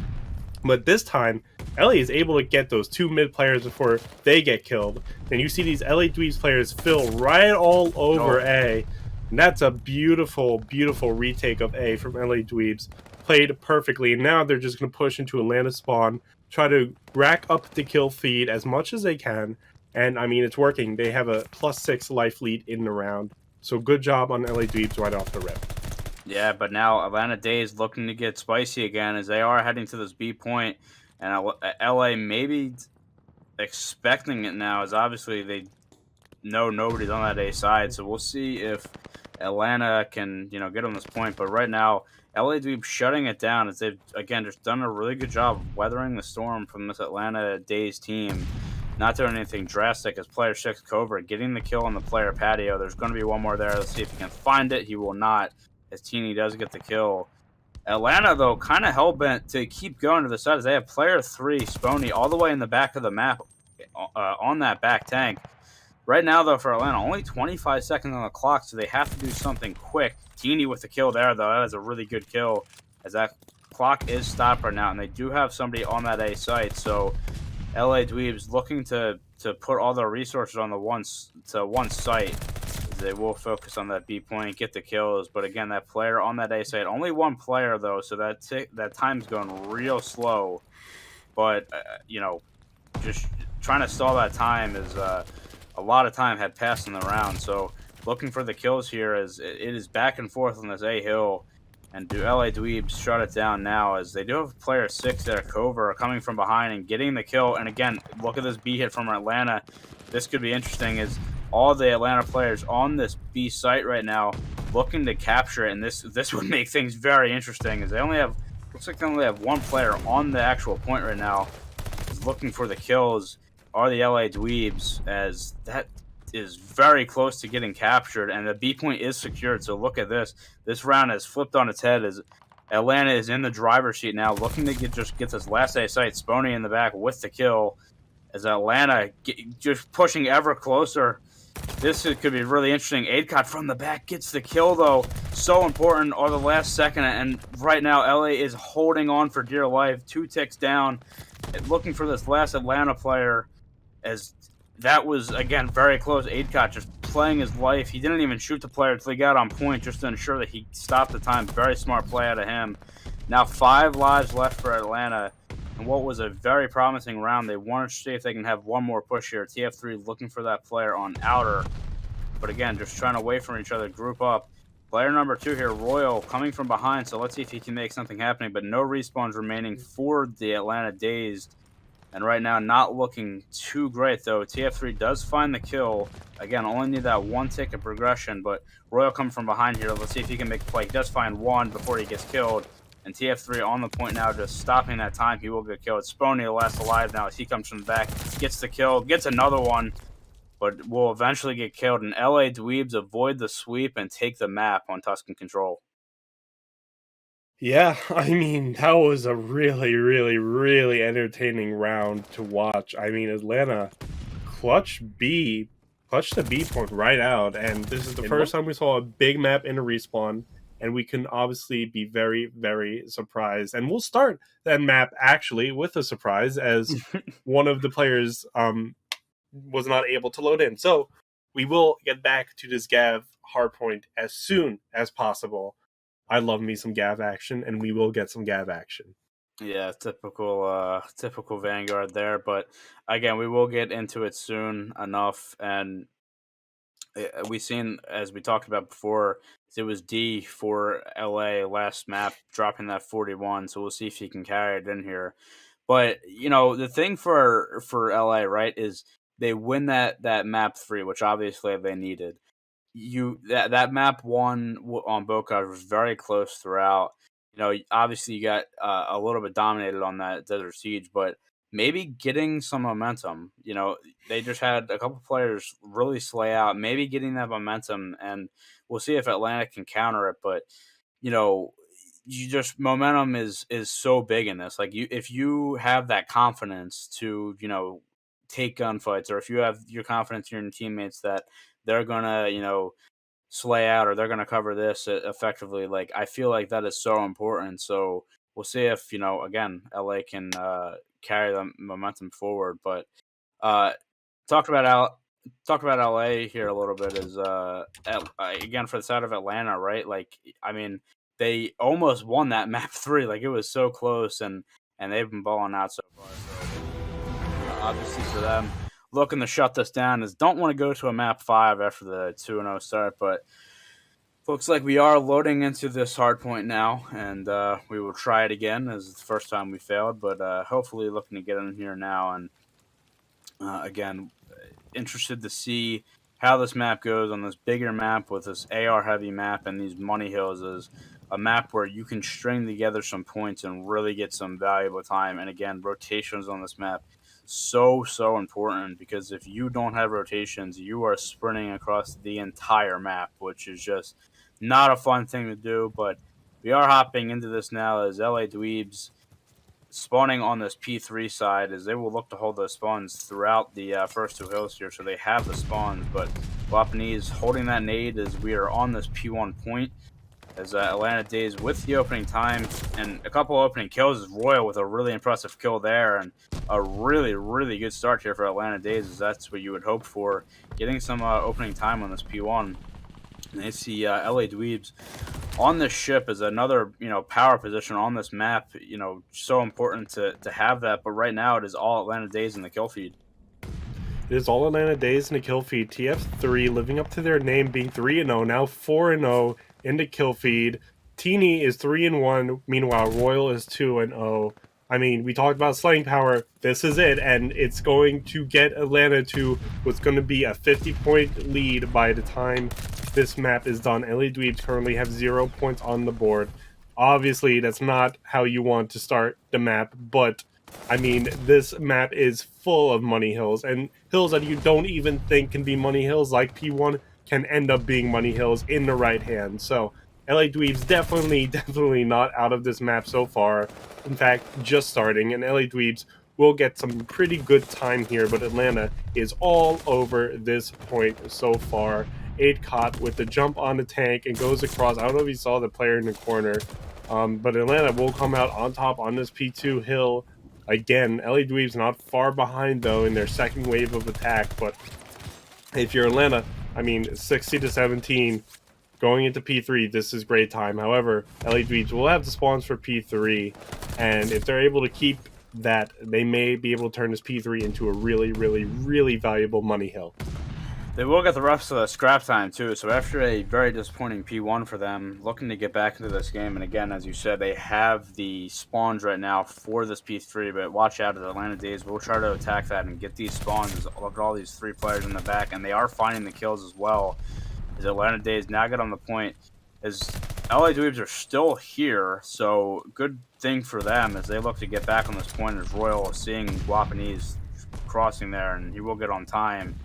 But this time, LA is able to get those 2 mid players before they get killed. And you see these LA Dweebs players fill right all over A. And that's a beautiful, beautiful retake of A from LA Dweebs. Played perfectly. And now they're just going to push into Atlanta spawn, try to rack up the kill feed as much as they can. And, I mean, it's working. They have a +6 life lead in the round. So good job on LA Dweebs right off the rip. Yeah, but now Atlanta Dazed looking to get spicy again, as they are heading to this B point. And LA maybe expecting it now, as obviously they know nobody's on that A side. So we'll see if Atlanta can, get on this point. But right now, LA Dweebs shutting it down, as they've, again, just done a really good job of weathering the storm from this Atlanta Dazed team. Not doing anything drastic, as player 6, Cover, getting the kill on the player patio. There's going to be one more there. Let's see if he can find it. He will not, as Teeny does get the kill. Atlanta, though, kind of hell-bent to keep going to the side, as they have player 3, Spony, all the way in the back of the map on that back tank. Right now, though, for Atlanta, only 25 seconds on the clock, so they have to do something quick. Teeny with the kill there, though. That is a really good kill, as that clock is stopped right now, and they do have somebody on that A site. So LA Dweebs looking to put all their resources on the one site. They will focus on that B point, get the kills. But again, that player on that A site, only 1 player though, so that time's going real slow. But just trying to stall that time is a lot of time had passed in the round. So looking for the kills here, as it is back and forth on this A hill. And do LA Dweebs shut it down now, as they do have player 6 there, Cover, coming from behind and getting the kill. And again, look at this B hit from Atlanta. This could be interesting, as all the Atlanta players on this B site right now looking to capture it. And this would make things very interesting, as they only have, looks like they only have 1 player on the actual point right now. Is looking for the kills are the LA Dweebs, as that is very close to getting captured, and the B point is secured. So look at this. This round has flipped on its head as Atlanta is in the driver's seat now, looking to get this last A site. Spony in the back with the kill as Atlanta just pushing ever closer. This could be really interesting. Adcott from the back gets the kill, though. So important on the last second. And right now, LA is holding on for dear life. 2 ticks down, looking for this last Atlanta player. As that was, again, very close. Adcott just playing his life. He didn't even shoot the player until he got on point just to ensure that he stopped the time. Very smart play out of him. Now 5 lives left for Atlanta. And what was a very promising round. They want to see if they can have one more push here. TF3 looking for that player on outer. But again, just trying to wait from each other, group up. Player number 2 here, Royal, coming from behind. So let's see if he can make something happening. But no respawns remaining for the Atlanta Dazed. And right now, not looking too great, though. TF3 does find the kill. Again, only need that 1 tick of progression. But Royal coming from behind here. Let's see if he can make a play. He does find 1 before he gets killed. And TF3 on the point now, just stopping that time. He will get killed. Spony, the last alive now, as he comes from the back, gets the kill, gets another one, but will eventually get killed. And LA Dweebs avoid the sweep and take the map on Tuscan control. Yeah, I mean, that was a really, really, really entertaining round to watch. I mean, Atlanta clutch the B point right out, and this is the first time we saw a big map in a respawn. And we can obviously be very, very surprised. And we'll start that map actually with a surprise, as one of the players was not able to load in. So we will get back to this Gav hardpoint as soon as possible. I love me some Gav action, and we will get some Gav action. Yeah, typical Vanguard there. But again, we will get into it soon enough. And we've seen, as we talked about before, it was D for LA last map, dropping that 41. So we'll see if he can carry it in here. But the thing for LA, right, is they win that map 3, which obviously they needed. That map 1 on Boca was very close throughout. Obviously you got a little bit dominated on that Desert Siege, but maybe getting some momentum. They just had a couple players really slay out, maybe getting that momentum, and we'll see if Atlanta can counter it. But momentum is so big in this. Like, if you have that confidence to take gunfights, or if you have your confidence in your teammates that they're gonna slay out, or they're gonna cover this effectively, like, I feel like that is so important. So we'll see if again, LA can carry the momentum forward. But talk about LA here a little bit is again, for the side of Atlanta, right? Like, I mean, they almost won that map 3. Like, it was so close, and they've been balling out so far. So obviously for them, looking to shut this down, is don't want to go to a map 5 after the 2-0 start. But looks like we are loading into this hard point now, and we will try it again, as the first time we failed. But hopefully looking to get in here now. And again, interested to see how this map goes on this bigger map with this AR heavy map and these money hills. Is a map where you can string together some points and really get some valuable time. And again, rotations on this map, so important, because if you don't have rotations, you are sprinting across the entire map, which is just not a fun thing to do. But we are hopping into this now as LA Dweebs spawning on this P3 side, as they will look to hold those spawns throughout the first 2 hills here, so they have the spawns. But Japanese holding that nade as we are on this P1 point, as Atlanta Dazed with the opening time and a couple opening kills. Is Royal with a really impressive kill there, and a really, really good start here for Atlanta Dazed, as that's what you would hope for, getting some opening time on this P1. And they see LA Dweebs on this ship as another power position on this map. So important to have that. But right now it is all Atlanta Dazed in the kill feed. It is all Atlanta Dazed in the kill feed. TF3 living up to their name, being 3-0, now 4-0 in the kill feed. Teeny is 3-1. Meanwhile, Royal is 2-0. I mean, we talked about slaying power. This is it, and it's going to get Atlanta to what's going to be a 50-point lead by the time this map is done. LA Dweebs currently have 0 points on the board. Obviously, that's not how you want to start the map, but I mean, this map is full of money hills, and hills that you don't even think can be money hills, like P1, can end up being money hills in the right hand. So LA Dweebs definitely not out of this map so far. In fact, just starting, and LA Dweebs will get some pretty good time here, but Atlanta is all over this point so far. 8 caught with the jump on the tank and goes across. I don't know if you saw the player in the corner, but Atlanta will come out on top on this P2 hill. Again, LA Dweebs not far behind, though, in their second wave of attack, but if you're Atlanta, I mean, 60 to 17 going into P3, this is great time. However, LA Dweebs will have the spawns for P3, and if they're able to keep that, they may be able to turn this P3 into a really valuable money hill. They will get the rest of the scrap time too, so after a very disappointing P1 for them, looking to get back into this game, and again, as you said, they have the spawns right now for this P3, but watch out at Atlanta Dazed. We'll try to attack that and get these spawns. Look at all these 3 players in the back, and they are finding the kills as well. As Atlanta Dazed now get on the point, as LA Dweebs are still here, so good thing for them as they look to get back on this point as Royal is seeing Guapanese crossing there, and he will get on time.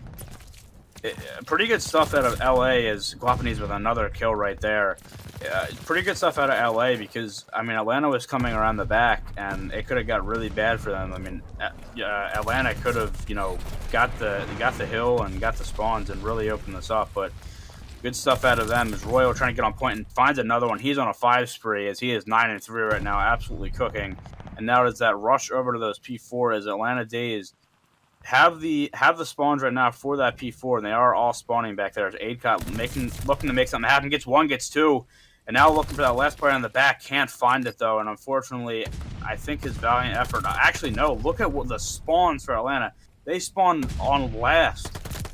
Pretty good stuff out of LA as Guapanese with another kill right there. Pretty good stuff out of LA because, I mean, Atlanta was coming around the back and it could have got really bad for them. I mean, Atlanta could have, you know, got the hill and got the spawns and really opened this up, but good stuff out of them as Royal trying to get on point and finds another one. He's on a 5 spree as he is 9-3 right now, absolutely cooking. And now there's that rush over to those P4 as Atlanta Dazed have the spawns right now for that P4, and they are all spawning back there. As Adcott looking to make something happen, gets 1, gets 2, and now looking for that last player in the back. Can't find it though, and unfortunately, I think his valiant effort. Actually, no. Look at what the spawns for Atlanta. They spawn on last,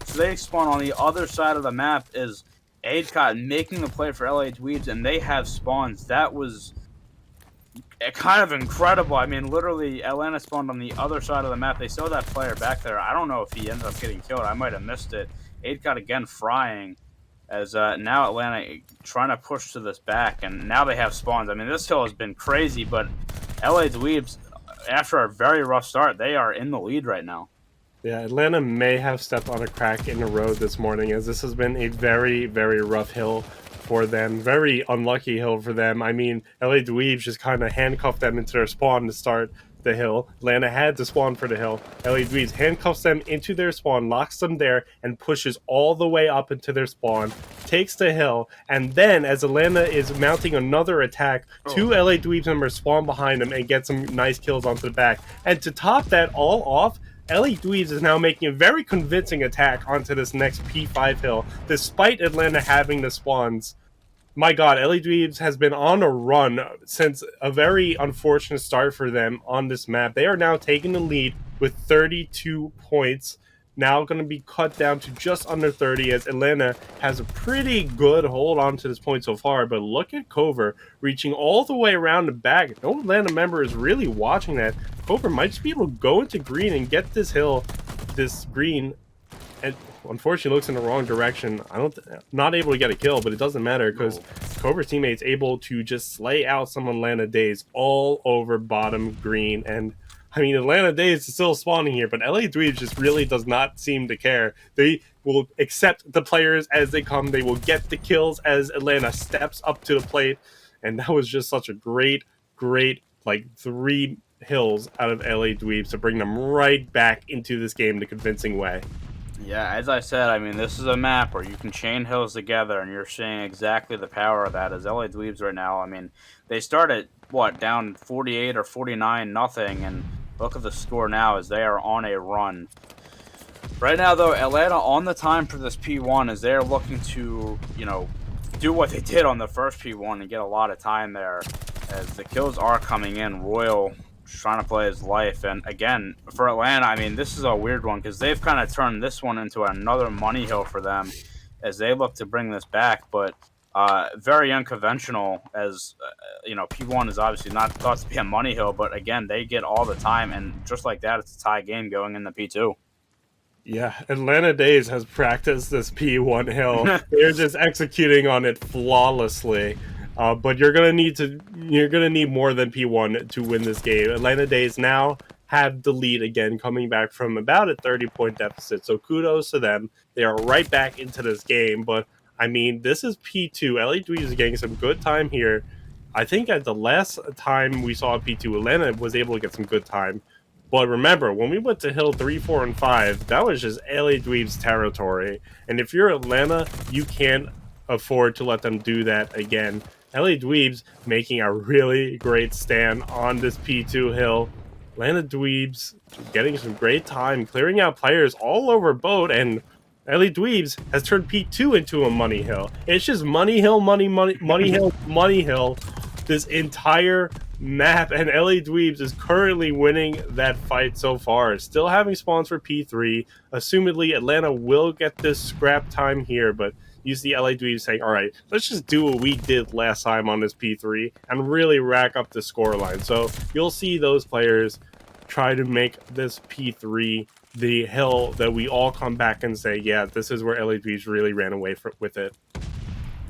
so they spawn on the other side of the map. Is Adcott making the play for LA Dweebs, and they have spawns. That was kind of incredible. I mean, literally, Atlanta spawned on the other side of the map. They saw that player back there. I don't know if he ended up getting killed. I might have missed it. 8 got again frying as now Atlanta trying to push to this back, and now they have spawns. I mean, this hill has been crazy, but LA Dweebs, after a very rough start, they are in the lead right now. Yeah, Atlanta may have stepped on a crack in the road this morning, as this has been a very rough hill for them. Very unlucky hill for them. I mean, LA Dweebs just kind of handcuffed them into their spawn to start the hill. Atlanta had to spawn for the hill. LA Dweebs handcuffs them into their spawn, locks them there, and pushes all the way up into their spawn, takes the hill, and then as Atlanta is mounting another attack, 2 LA Dweebs members spawn behind them and get some nice kills onto the back. And to top that all off, LA Dweebs is now making a very convincing attack onto this next P5 hill, despite Atlanta having the spawns. My god, LA Dweebs has been on a run since a very unfortunate start for them on this map. They are now taking the lead with 32 points. Now going to be cut down to just under 30 as Atlanta has a pretty good hold on to this point so far. But look at Cover reaching all the way around the back. No Atlanta member is really watching that. Cover might just be able to go into green and get this hill, this green, and unfortunately looks in the wrong direction. Not able to get a kill, but it doesn't matter because Cover's teammates able to just slay out some Atlanta Dazed all over bottom green. And I mean, Atlanta Dazed is still spawning here, but LA Dweebs just really does not seem to care. They will accept the players as they come. They will get the kills as Atlanta steps up to the plate. And that was just such a great, like 3 hills out of LA Dweebs to bring them right back into this game in a convincing way. Yeah, as I said, I mean, this is a map where you can chain hills together, and you're seeing exactly the power of that as LA Dweebs right now. I mean, they started, down 48 or 49 nothing, and look at the score now as they are on a run. Right now, though, Atlanta on the time for this P1 as they're looking to, do what they did on the first P1 and get a lot of time there as the kills are coming in. Royal trying to play his life, and again for Atlanta, I mean, this is a weird one because they've kind of turned this one into another money hill for them as they look to bring this back, but very unconventional as P1 is obviously not thought to be a money hill, but again they get all the time, and just like that it's a tie game going in the P2. Yeah, Atlanta Dazed has practiced this P1 hill. They're just executing on it flawlessly. But you're gonna need more than P1 to win this game. Atlanta Dazed now have the lead again, coming back from about a 30-point deficit. So kudos to them. They are right back into this game. But I mean, this is P2. LA Dweebs is getting some good time here. I think at the last time we saw P2, Atlanta was able to get some good time. But remember, when we went to Hill 3, 4, and 5, that was just LA Dweebs territory. And if you're Atlanta, you can't afford to let them do that again. LA Dweebs making a really great stand on this P2 hill. Atlanta Dweebs getting some great time, clearing out players all over boat, and LA Dweebs has turned P2 into a money hill. It's just money hill, money hill, money hill. This entire map, and LA Dweebs is currently winning that fight so far. Still having spawns for P3. Assumedly, Atlanta will get this scrap time here, but you see LA Dweebs saying, all right, let's just do what we did last time on this P3 and really rack up the scoreline. So you'll see those players try to make this P3 the hill that we all come back and say, yeah, this is where LA Dweebs really ran away with it.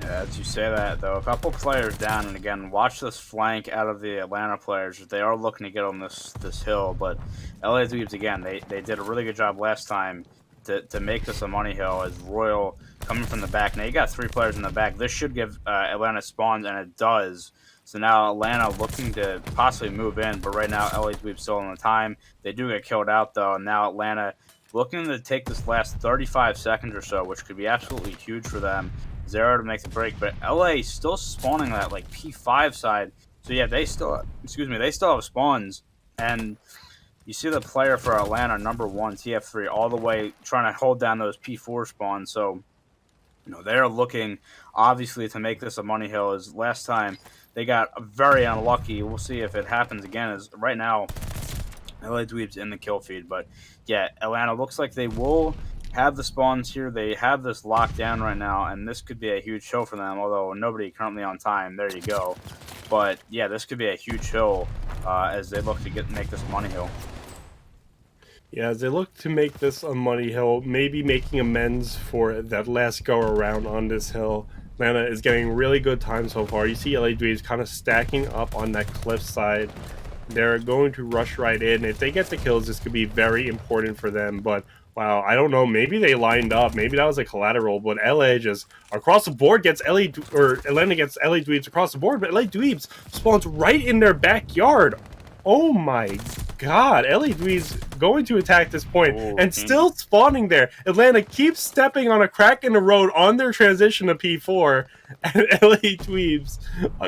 Yeah, as you say that, though, a couple players down, and again, watch this flank out of the Atlanta players. They are looking to get on this hill, but LA Dweebs, again, they did a really good job last time to make this a money hill as Royal coming from the back. Now, you got 3 players in the back. This should give Atlanta spawns, and it does. So now Atlanta looking to possibly move in, but right now LA Dweebs still on the time. They do get killed out, though, and now Atlanta looking to take this last 35 seconds or so, which could be absolutely huge for them. 0 to make the break, but LA still spawning that like P5 side. So yeah, they still have spawns, and you see the player for Atlanta, number 1, TF3, all the way trying to hold down those P4 spawns. So they're looking obviously to make this a money hill. As last time they got very unlucky. We'll see if it happens again. As right now, LA Dweebs in the kill feed, but yeah, Atlanta looks like they will have the spawns here. They have this locked down right now, and this could be a huge hill for them, although nobody currently on time. There you go. But yeah, this could be a huge hill as they look to make this money hill. Yeah, as they look to make this a money hill, maybe making amends for that last go around on this hill. Atlanta is getting really good time so far. You see LA Dweebs kind of stacking up on that cliff side. They're going to rush right in. If they get the kills, this could be very important for them, but wow, I don't know. Maybe they lined up. Maybe that was a collateral, but LA just across the board gets Atlanta gets LA Dweebs across the board, but LA Dweebs spawns right in their backyard. Oh my god, LA Dweebs going to attack this point and still spawning there. Atlanta keeps stepping on a crack in the road on their transition to P4, and LA Dweebs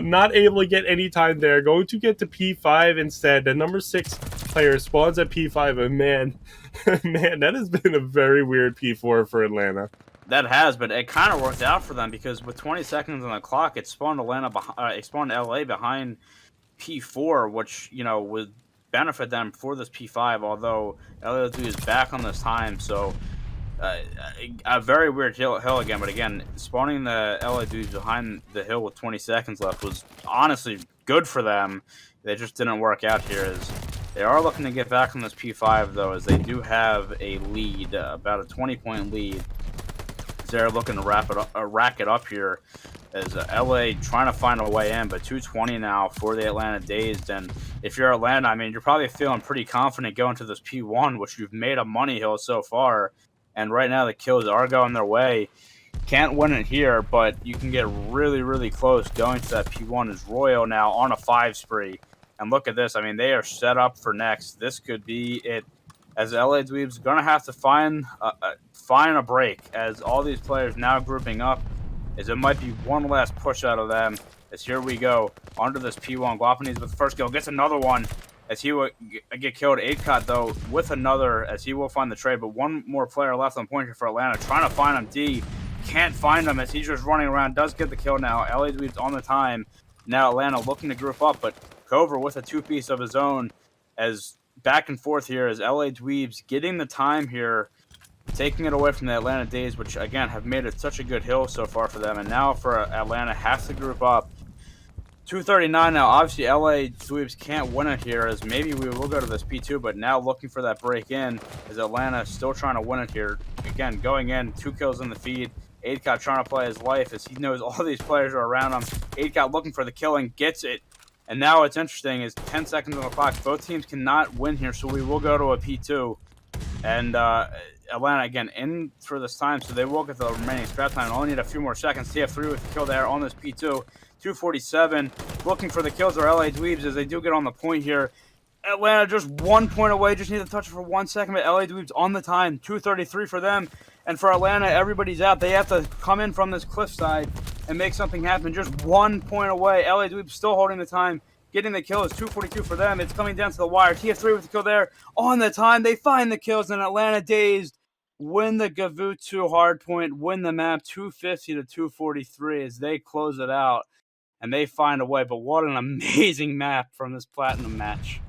not able to get any time there, going to get to P5 instead. The number 6 player spawns at P5, and man, that has been a very weird P4 for Atlanta. That has, but it kind of worked out for them because with 20 seconds on the clock, it spawned it spawned LA behind P4, which would benefit them for this P5. Although LA is back on this time, so a very weird hill again. But again, spawning the LA dudes behind the hill with 20 seconds left was honestly good for them. They just didn't work out here. As they are looking to get back on this P5, though, as they do have a lead, about a 20-point lead. They're looking to rack it up here, as LA trying to find a way in, but 220 now for the Atlanta Dazed. And if you're Atlanta, I mean, you're probably feeling pretty confident going to this P1, which you've made a money hill so far. And right now the kills are going their way. Can't win it here, but you can get really, really close going to that P1. Is Royal now on a 5 spree. And look at this. I mean, they are set up for next. This could be it, as LA Dweebs going to have to find a break, as all these players now grouping up, as it might be one last push out of them. As here we go, onto this P1. Guapanese with the first kill, gets another one, as he will get killed. 8-Cot, though, with another, as he will find the trade, but one more player left on point here for Atlanta, trying to find him. D can't find him, as he's just running around, does get the kill now. LA Dweebs on the time. Now Atlanta looking to group up, but Cover with a 2-piece of his own, as back and forth here, as LA Dweebs getting the time here, taking it away from the Atlanta Dazed, which again have made it such a good hill so far for them. And now for Atlanta, has to group up. 239 now. Obviously, LA Dweebs can't win it here, as maybe we will go to this P2, but now looking for that break in, as Atlanta still trying to win it here. Again, going in, 2 kills in the feed. 8-Cot trying to play his life, as he knows all these players are around him. 8-Cot looking for the kill and gets it. And now what's interesting is 10 seconds on the clock. Both teams cannot win here, so we will go to a P2. And Atlanta, again, in for this time, so they will get the remaining scrap time. Only need a few more seconds. TF3 with the kill there on this P2. 247. Looking for the kills are LA Dweebs as they do get on the point here. Atlanta just 1 point away. Just need to touch it for 1 second, but LA Dweebs on the time. 2:33 for them. And for Atlanta, everybody's out. They have to come in from this cliffside and make something happen. Just 1 point away. LA Dweebs still holding the time. Getting the kill is 2:42 for them. It's coming down to the wire. TF3 with the kill there. On the time, they find the kills, and Atlanta Dazed win the Gavutu hardpoint, win the map 250 to 243 as they close it out. And they find a way. But what an amazing map from this Platinum match.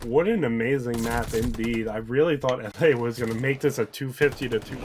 What an amazing map indeed. I really thought LA was going to make this a 250 to 2.